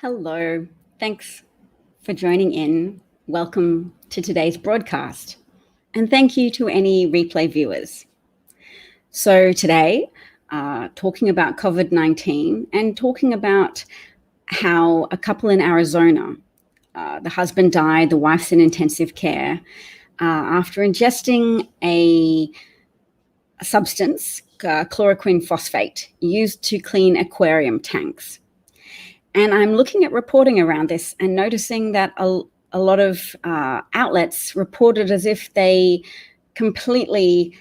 Hello. Thanks for joining in. Welcome to today's broadcast. And thank you to any replay viewers. So today, talking about COVID-19 and talking about how a couple in Arizona, the husband died, the wife's in intensive care, after ingesting a substance, chloroquine phosphate, used to clean aquarium tanks. And I'm looking at reporting around this and noticing that a lot of outlets reported as if they completely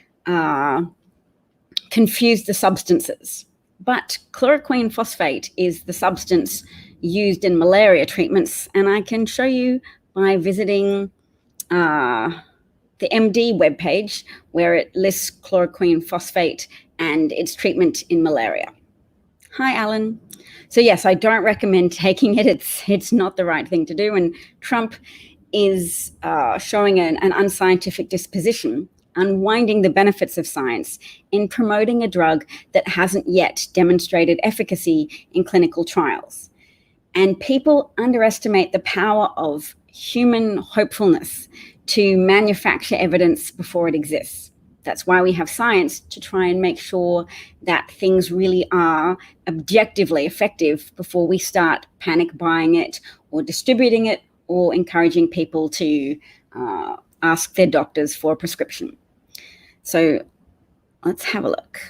confused the substances. But chloroquine phosphate is the substance used in malaria treatments, and I can show you by visiting the MD webpage where it lists chloroquine phosphate and its treatment in malaria. Hi, Alan. So yes, I don't recommend taking it. It's not the right thing to do. And Trump is showing an unscientific disposition, unwinding the benefits of science in promoting a drug that hasn't yet demonstrated efficacy in clinical trials. And people underestimate the power of human hopefulness to manufacture evidence before it exists. That's why we have science, to try and make sure that things really are objectively effective before we start panic buying it or distributing it or encouraging people to ask their doctors for a prescription. So let's have a look.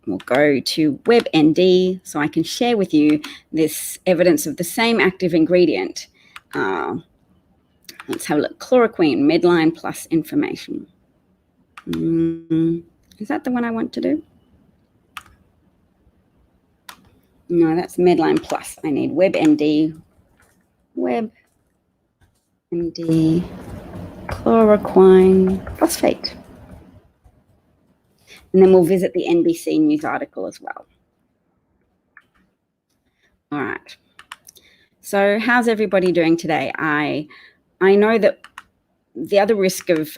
We'll go to WebMD so I can share with you this evidence of the same active ingredient. Let's have a look. Chloroquine, Medline Plus information. Is that the one I want to do? No, that's Medline Plus. I need WebMD. WebMD chloroquine phosphate. And then we'll visit the NBC News article as well. All right. So how's everybody doing today? I know that the other risk of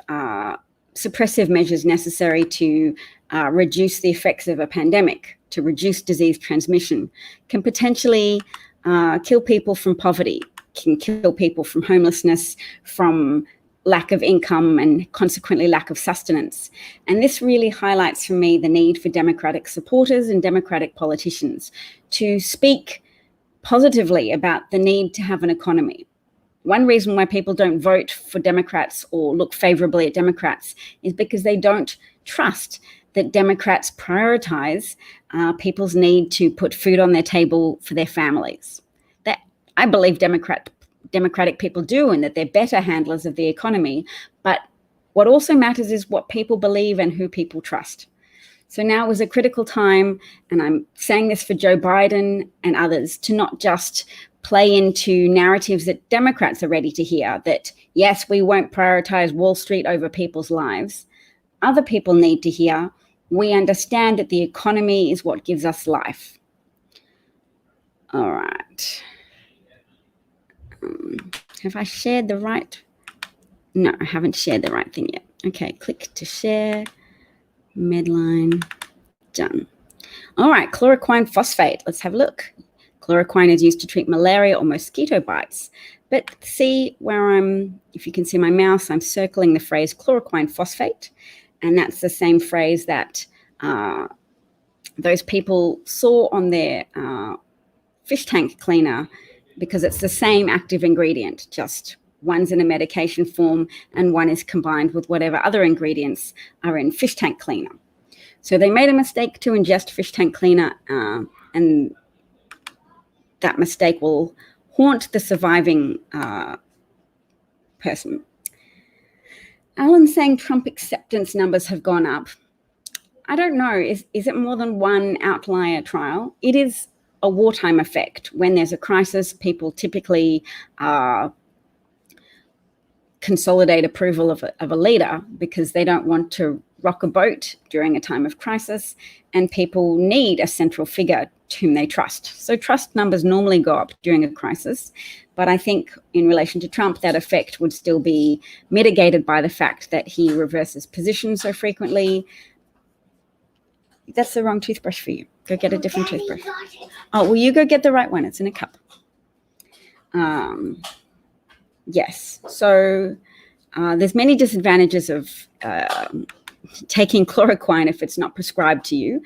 suppressive measures necessary to reduce the effects of a pandemic, to reduce disease transmission, can potentially kill people from poverty, can kill people from homelessness, from lack of income, and consequently lack of sustenance. And this really highlights for me the need for Democratic supporters and Democratic politicians to speak positively about the need to have an economy. One reason why people don't vote for Democrats or look favorably at Democrats is because they don't trust that Democrats prioritize people's need to put food on their table for their families. That I believe Democratic people do, and that they're better handlers of the economy. But what also matters is what people believe and who people trust. So now is a critical time, and I'm saying this for Joe Biden and others, to not just play into narratives that Democrats are ready to hear, that yes, we won't prioritize Wall Street over people's lives. Other people need to hear, we understand that the economy is what gives us life. All right. Have I shared the right? No, I haven't shared the right thing yet. Okay, click to share. Medline, done. All right, chloroquine phosphate. Let's have a look. Chloroquine is used to treat malaria or mosquito bites. But see where if you can see my mouse, I'm circling the phrase chloroquine phosphate. And that's the same phrase that those people saw on their fish tank cleaner, because it's the same active ingredient, just one's in a medication form and one is combined with whatever other ingredients are in fish tank cleaner. So they made a mistake to ingest fish tank cleaner, and that mistake will haunt the surviving person. Alan's saying Trump acceptance numbers have gone up. I don't know. Is it more than one outlier trial? It is a wartime effect. When there's a crisis, people typically consolidate approval of a leader because they don't want to rock a boat during a time of crisis, and people need a central figure to whom they trust. So trust numbers normally go up during a crisis, but I think in relation to Trump, that effect would still be mitigated by the fact that he reverses position so frequently. That's the wrong toothbrush for you. Go get a different toothbrush. Oh, well, you go get the right one. It's in a cup. Yes, so there's many disadvantages of taking chloroquine if it's not prescribed to you.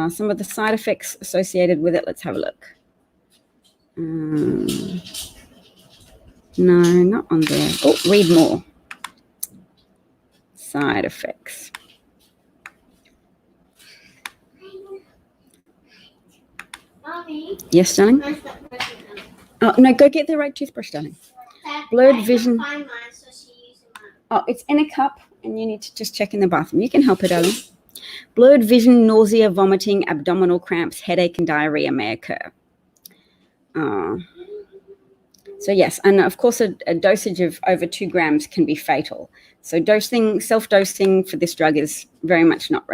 Some of the side effects associated with it, let's have a look. No, not on there. Oh, read more. Side effects. Mommy, Yes, darling? where's that brush now? Oh, no, go get the right toothbrush, darling. Blurred vision. I can't find mine, so she using mine. Oh, it's in a cup, and you need to just check in the bathroom. You can help her, darling. Blurred vision, nausea, vomiting, abdominal cramps, headache, and diarrhea may occur. So yes, and of course a dosage of over 2 grams can be fatal. So self-dosing for this drug is very much not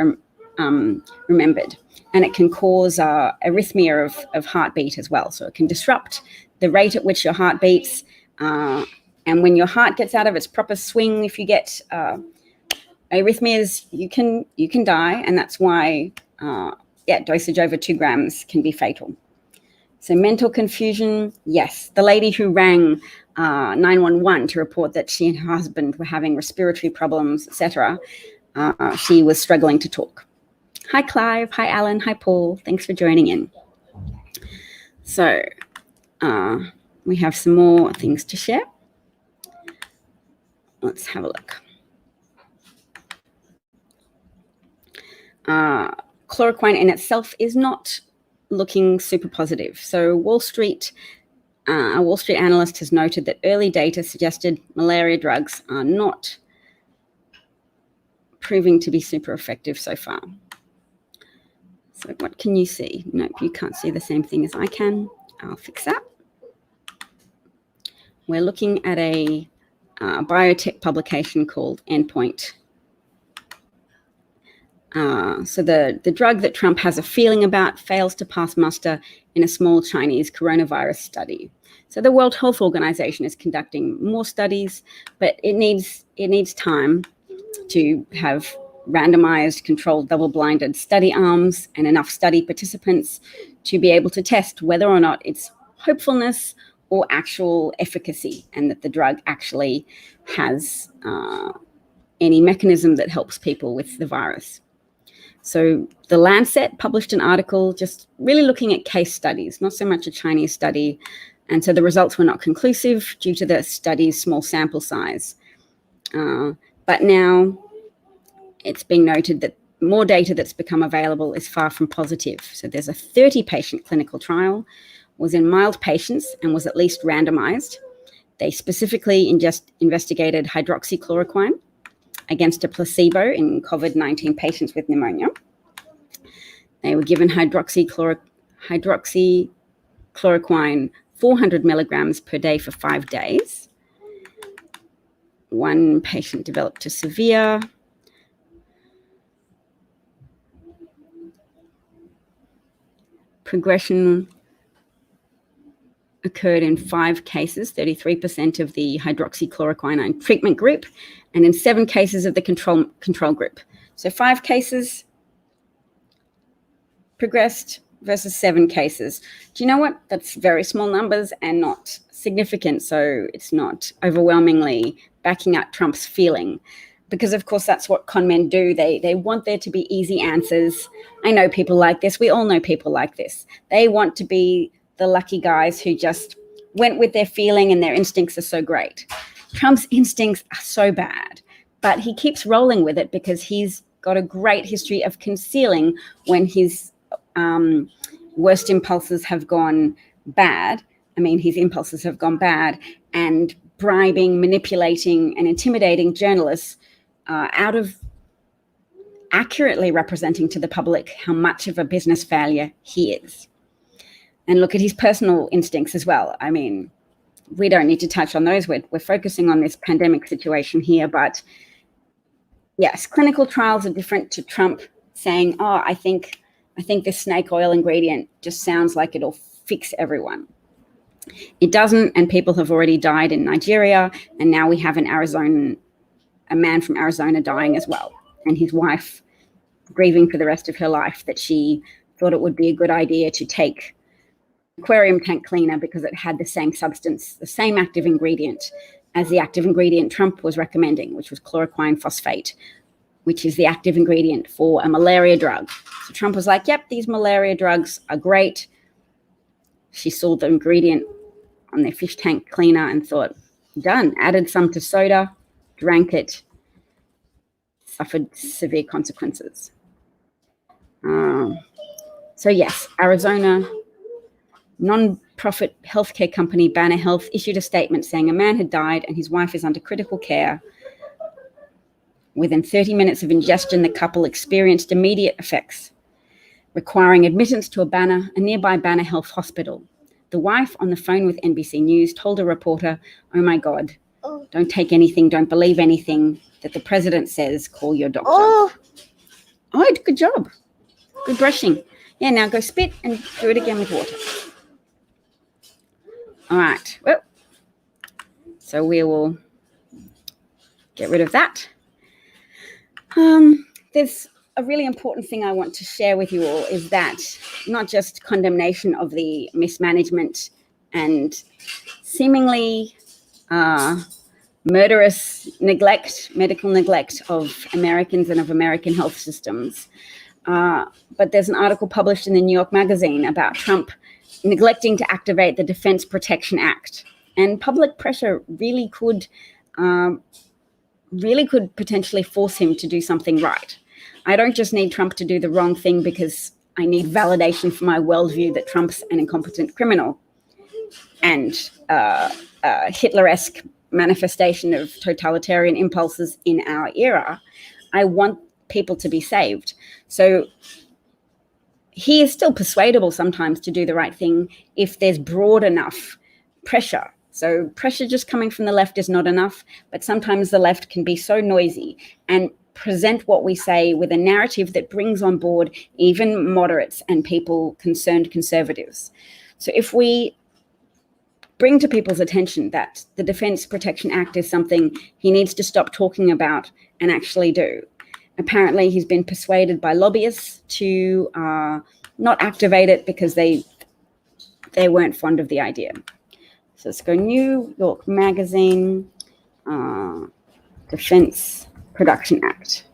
remembered. And it can cause arrhythmia of heartbeat as well. So it can disrupt the rate at which your heart beats. And when your heart gets out of its proper swing, if you get arrhythmias, you can die. And that's why, dosage over 2 grams can be fatal. So mental confusion, yes. The lady who rang 911 to report that she and her husband were having respiratory problems, etc., she was struggling to talk. Hi, Clive. Hi, Alan. Hi, Paul. Thanks for joining in. So we have some more things to share. Let's have a look. Chloroquine in itself is not looking super positive. So a Wall Street analyst has noted that early data suggested malaria drugs are not proving to be super effective so far. So what can you see? Nope, you can't see the same thing as I can. I'll fix that. We're looking at a biotech publication called Endpoint. So the drug that Trump has a feeling about fails to pass muster in a small Chinese coronavirus study. So the World Health Organization is conducting more studies, but it needs time to have randomized, controlled, double-blinded study arms and enough study participants to be able to test whether or not it's hopefulness or actual efficacy, and that the drug actually has any mechanism that helps people with the virus. So the Lancet published an article just really looking at case studies, not so much a Chinese study. And so the results were not conclusive due to the study's small sample size. But now it's being noted that more data that's become available is far from positive. So there's a 30-patient clinical trial, was in mild patients and was at least randomized. They specifically investigated hydroxychloroquine against a placebo in COVID-19 patients with pneumonia. They were given hydroxychloroquine 400 milligrams per day for 5 days. One patient developed a severe progression occurred in 5 cases, 33% of the hydroxychloroquine treatment group, and in 7 cases of the control group. So 5 cases progressed versus 7 cases. Do you know what? That's very small numbers and not significant. So it's not overwhelmingly backing up Trump's feeling, because of course that's what con men do. They want there to be easy answers. I know people like this. We all know people like this. They want to be the lucky guys who just went with their feeling and their instincts are so great. Trump's instincts are so bad, but he keeps rolling with it because he's got a great history of concealing when his worst impulses have gone bad. I mean, his impulses have gone bad, and bribing, manipulating, and intimidating journalists out of accurately representing to the public how much of a business failure he is. And look at his personal instincts as well. I mean, we don't need to touch on those. We're focusing on this pandemic situation here. But yes, clinical trials are different to Trump saying, oh, I think this snake oil ingredient just sounds like it'll fix everyone. It doesn't, and people have already died in Nigeria. And now we have a man from Arizona dying as well. And his wife grieving for the rest of her life that she thought it would be a good idea to take aquarium tank cleaner because it had the same substance, the same active ingredient as the active ingredient Trump was recommending, which was chloroquine phosphate, which is the active ingredient for a malaria drug. So Trump was like, yep, these malaria drugs are great. She saw the ingredient on their fish tank cleaner and thought, done. Added some to soda, drank it, suffered severe consequences. So yes, Arizona non-profit healthcare company Banner Health issued a statement saying a man had died and his wife is under critical care. Within 30 minutes of ingestion, the couple experienced immediate effects, requiring admittance to a nearby Banner Health hospital. The wife, on the phone with NBC News, told a reporter, "Oh my God, don't take anything, don't believe anything that the president says, call your doctor." Oh, good job. Good brushing. Yeah, now go spit and do it again with water. All right. Well, so we will get rid of that. There's a really important thing I want to share with you all is that not just condemnation of the mismanagement and seemingly murderous medical neglect of Americans and of American health systems, but there's an article published in the New York Magazine about Trump neglecting to activate the Defense Production Act, and public pressure really could potentially force him to do something right. I don't just need Trump to do the wrong thing because I need validation for my worldview that Trump's an incompetent criminal and Hitler-esque manifestation of totalitarian impulses in our era. I want people to be saved. So he is still persuadable sometimes to do the right thing if there's broad enough pressure. So pressure just coming from the left is not enough, but sometimes the left can be so noisy and present what we say with a narrative that brings on board even moderates and people concerned conservatives. So if we bring to people's attention that the Defense Production Act is something he needs to stop talking about and actually do. Apparently, he's been persuaded by lobbyists to not activate it because they weren't fond of the idea. So let's go New York Magazine, Defense Production Act.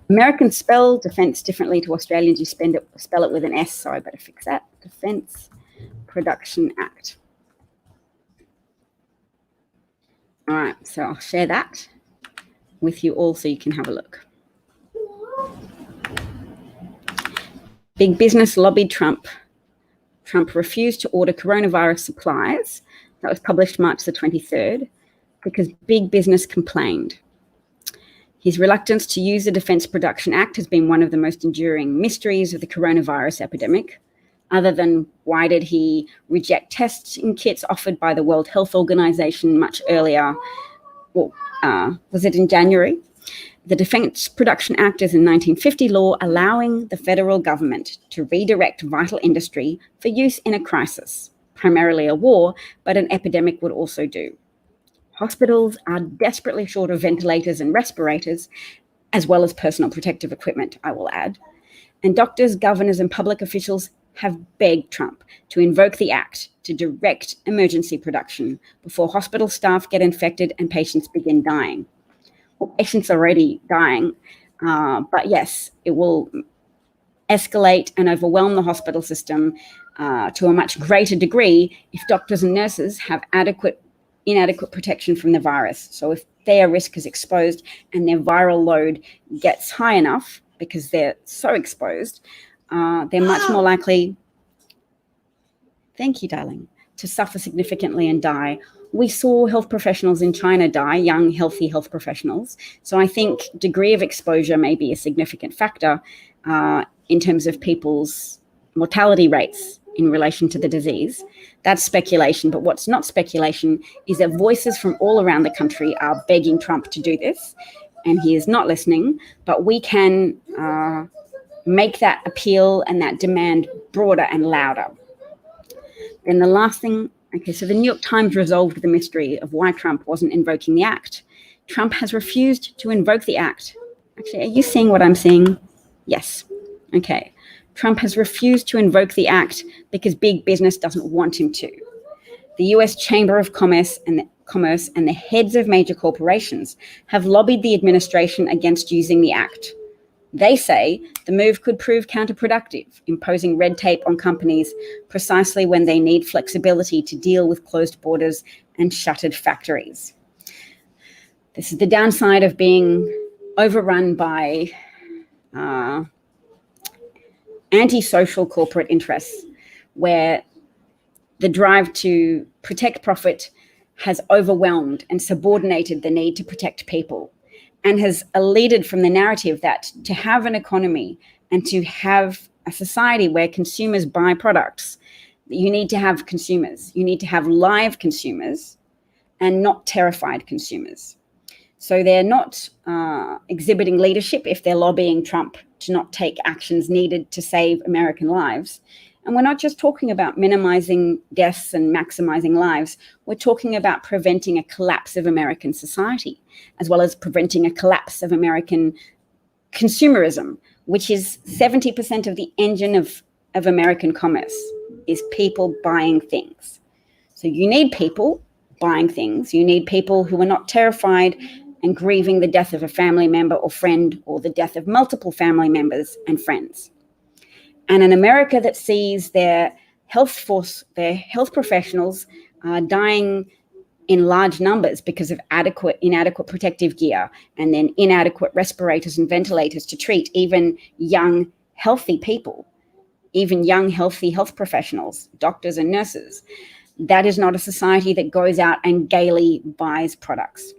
Americans spell defense differently to Australians. You spell it with an S, so I better fix that. Defense Production Act. All right, so I'll share that with you all so you can have a look. Big business lobbied Trump. Trump refused to order coronavirus supplies. That was published March the 23rd because big business complained. His reluctance to use the Defense Production Act has been one of the most enduring mysteries of the coronavirus epidemic. Other than why did he reject testing kits offered by the World Health Organization much earlier? Well, was it in January? The Defense Production Act is a 1950 law allowing the federal government to redirect vital industry for use in a crisis, primarily a war, but an epidemic would also do. Hospitals are desperately short of ventilators and respirators, as well as personal protective equipment, I will add. And doctors, governors, and public officials have begged Trump to invoke the act to direct emergency production before hospital staff get infected and patients begin dying. Well, patients are already dying, but yes, it will escalate and overwhelm the hospital system to a much greater degree if doctors and nurses have inadequate protection from the virus. So if their risk is exposed and their viral load gets high enough because they're so exposed, they're much more likely, thank you, darling, to suffer significantly and die. We saw health professionals in China die, young, healthy health professionals. So I think degree of exposure may be a significant factor in terms of people's mortality rates in relation to the disease. That's speculation, but what's not speculation is that voices from all around the country are begging Trump to do this, and he is not listening, but we can make that appeal and that demand broader and louder. Then the last thing, okay, so the New York Times resolved the mystery of why Trump wasn't invoking the act. Trump has refused to invoke the act. Actually, are you seeing what I'm seeing? Yes. Okay. Trump has refused to invoke the act because big business doesn't want him to. The US Chamber of Commerce and the heads of major corporations have lobbied the administration against using the act. They say the move could prove counterproductive, imposing red tape on companies precisely when they need flexibility to deal with closed borders and shuttered factories. This is the downside of being overrun by antisocial corporate interests, where the drive to protect profit has overwhelmed and subordinated the need to protect people, and has eluded from the narrative that to have an economy and to have a society where consumers buy products, you need to have consumers. You need to have live consumers and not terrified consumers. So they're not exhibiting leadership if they're lobbying Trump to not take actions needed to save American lives. And we're not just talking about minimizing deaths and maximizing lives. We're talking about preventing a collapse of American society, as well as preventing a collapse of American consumerism, which is 70% of the engine of American commerce, is people buying things. So you need people buying things. You need people who are not terrified and grieving the death of a family member or friend, or the death of multiple family members and friends. And an America that sees their health professionals dying in large numbers because of inadequate protective gear, and then inadequate respirators and ventilators to treat even young, healthy people, even young, healthy health professionals, doctors and nurses. That is not a society that goes out and gaily buys products.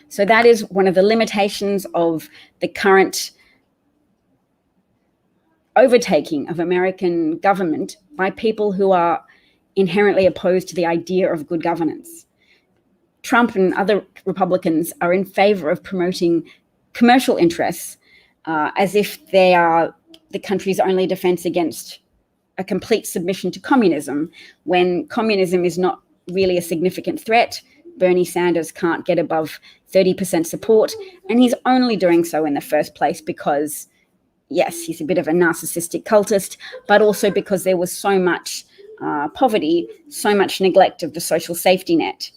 So that is one of the limitations of the current overtaking of American government by people who are inherently opposed to the idea of good governance. Trump and other Republicans are in favor of promoting commercial interests as if they are the country's only defense against a complete submission to communism, when communism is not really a significant threat. Bernie Sanders can't get above 30% support, and he's only doing so in the first place because, yes, he's a bit of a narcissistic cultist, but also because there was so much poverty, so much neglect of the social safety net.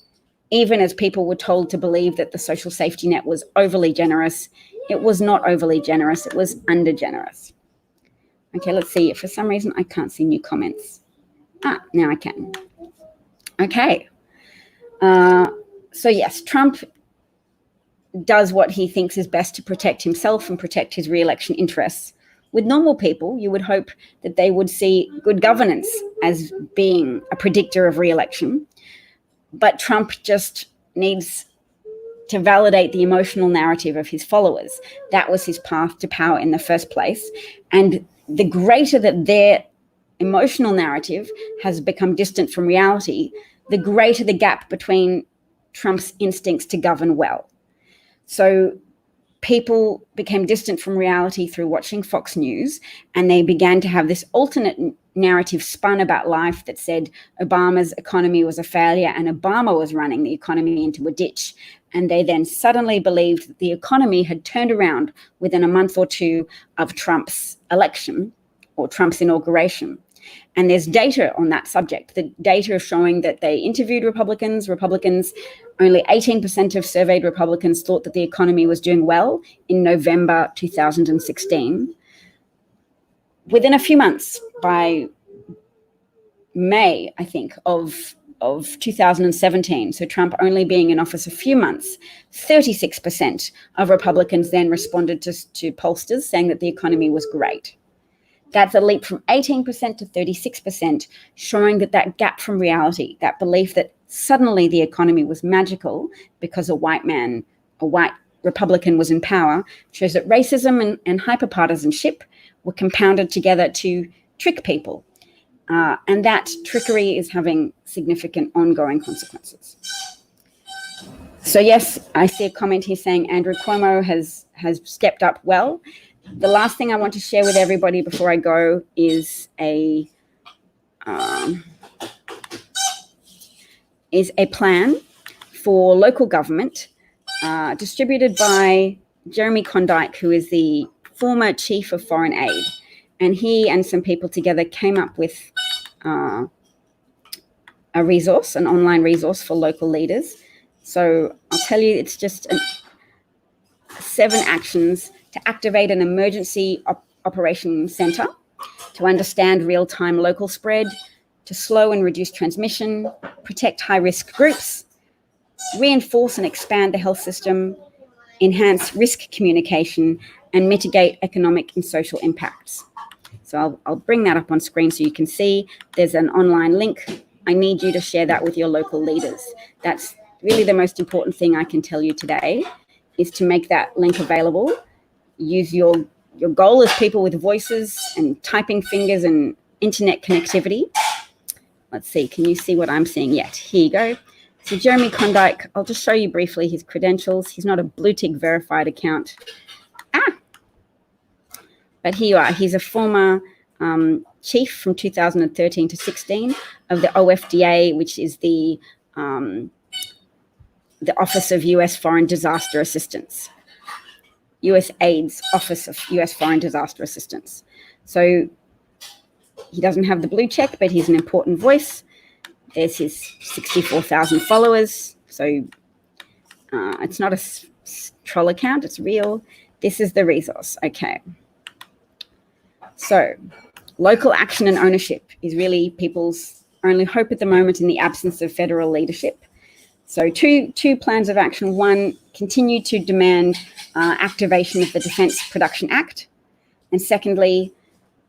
Even as people were told to believe that the social safety net was overly generous, it was not overly generous, it was under generous. Okay, let's see. For some reason, I can't see new comments. Now I can. Okay. So yes, Trump does what he thinks is best to protect himself and protect his re-election interests. With normal people, you would hope that they would see good governance as being a predictor of re-election. But Trump just needs to validate the emotional narrative of his followers. That was his path to power in the first place. And the greater that their emotional narrative has become distant from reality, the greater the gap between Trump's instincts to govern well. So people became distant from reality through watching Fox News, and they began to have this alternate narrative spun about life that said Obama's economy was a failure and Obama was running the economy into a ditch. And they then suddenly believed that the economy had turned around within a month or two of Trump's election or Trump's inauguration. And there's data on that subject. The data is showing that they interviewed Republicans. Only 18% of surveyed Republicans thought that the economy was doing well in November 2016. Within a few months, by May, I think, of 2017, so Trump only being in office a few months, 36% of Republicans then responded to pollsters saying that the economy was great. That's a leap from 18% to 36%, showing that gap from reality, that belief that suddenly the economy was magical because a white Republican was in power, shows that racism and hyperpartisanship were compounded together to trick people. And that trickery is having significant ongoing consequences. So yes, I see a comment here saying Andrew Cuomo has stepped up well. The last thing I want to share with everybody before I go is a plan for local government distributed by Jeremy Condike, who is the former chief of foreign aid. And he and some people together came up with a resource, an online resource for local leaders. So I'll tell you, it's just 7 actions to activate an emergency operation center, to understand real-time local spread, to slow and reduce transmission, protect high-risk groups, reinforce and expand the health system, enhance risk communication, and mitigate economic and social impacts. So I'll bring that up on screen so you can see. There's an online link. I need you to share that with your local leaders. That's really the most important thing I can tell you today, is to make that link available. Use your goal as people with voices and typing fingers and internet connectivity. Let's see, can you see what I'm seeing yet? Here you go. So Jeremy Klondike, I'll just show you briefly his credentials. He's not a blue tick verified account. But here you are. He's a former chief from 2013 to 16 of the OFDA, which is the Office of U.S. Foreign Disaster Assistance. USAID's Office of U.S. Foreign Disaster Assistance. So he doesn't have the blue check, but he's an important voice. There's his 64,000 followers. So it's not a troll account, it's real. This is the resource. Okay. So local action and ownership is really people's only hope at the moment in the absence of federal leadership. So two plans of action. One, continue to demand activation of the Defence Production Act. And secondly,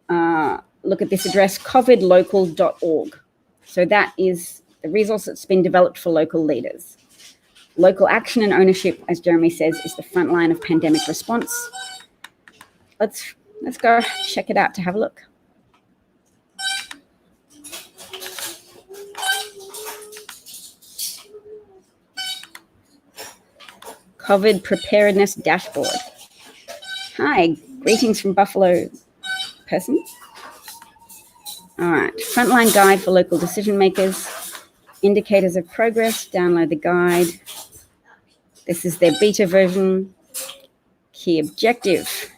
look at this address, covidlocal.org. So that is the resource that's been developed for local leaders. Local action and ownership, as Jeremy says, is the front line of pandemic response. Let's go check it out to have a look. COVID preparedness dashboard. Hi, greetings from Buffalo person. All right, frontline guide for local decision makers. Indicators of progress, download the guide. This is their beta version. Key objective.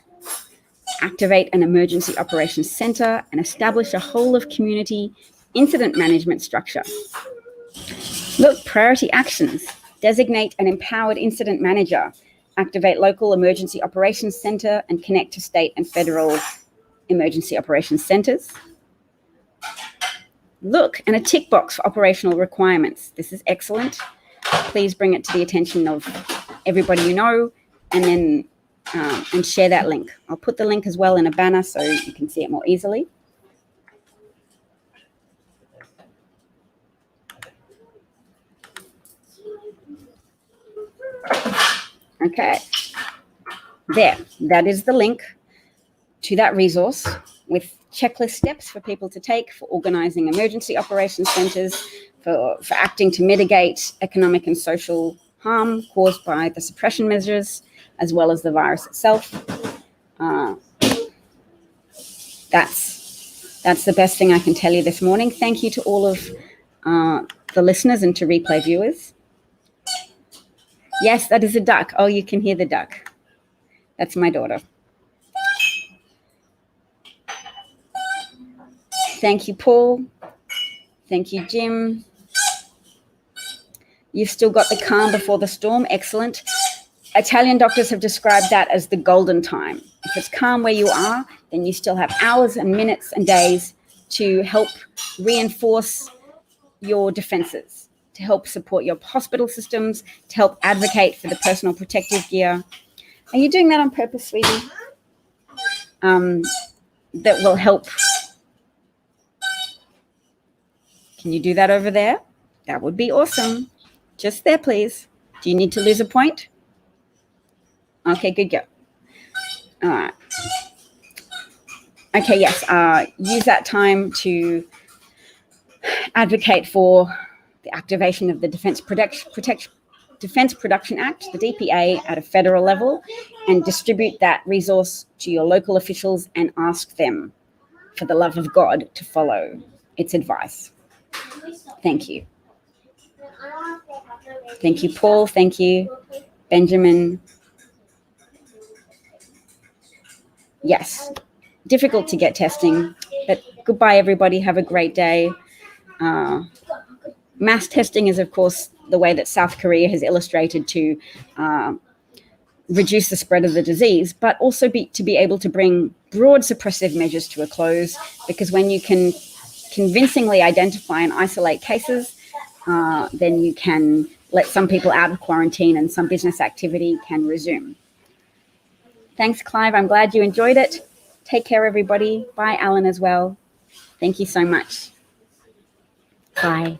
Activate an emergency operations center and establish a whole of community incident management structure. Look, priority actions. Designate an empowered incident manager. Activate local emergency operations center and connect to state and federal emergency operations centers. Look, and a tick box for operational requirements. This is excellent. Please bring it to the attention of everybody you know, and then and share that link. I'll put the link as well in a banner so you can see it more easily. Okay, there, that is the link to that resource with checklist steps for people to take for organizing emergency operations centers, for acting to mitigate economic and social harm caused by the suppression measures, as well as the virus itself. That's the best thing I can tell you this morning. Thank you to all of the listeners and to replay viewers. Yes, that is a duck. Oh, you can hear the duck. That's my daughter. Thank you, Paul. Thank you, Jim. You've still got the calm before the storm. Excellent. Italian doctors have described that as the golden time. If it's calm where you are, then you still have hours and minutes and days to help reinforce your defenses, to help support your hospital systems, to help advocate for the personal protective gear. Are you doing that on purpose, sweetie? That will help. Can you do that over there? That would be awesome. Just there, please. Do you need to lose a point? Okay, good go. All right. Okay, yes. Use that time to advocate for the activation of the Defence Production Act, the DPA, at a federal level, and distribute that resource to your local officials and ask them, for the love of God, to follow its advice. Thank you. Thank you, Paul. Thank you, Benjamin. Yes. difficult to get testing. But goodbye, everybody. Have a great day. Mass testing is, of course, the way that South Korea has illustrated to reduce the spread of the disease, but also to be able to bring broad suppressive measures to a close, because when you can convincingly identify and isolate cases, then you can let some people out of quarantine and some business activity can resume. Thanks, Clive. I'm glad you enjoyed it. Take care, everybody. Bye, Alan, as well. Thank you so much. Bye.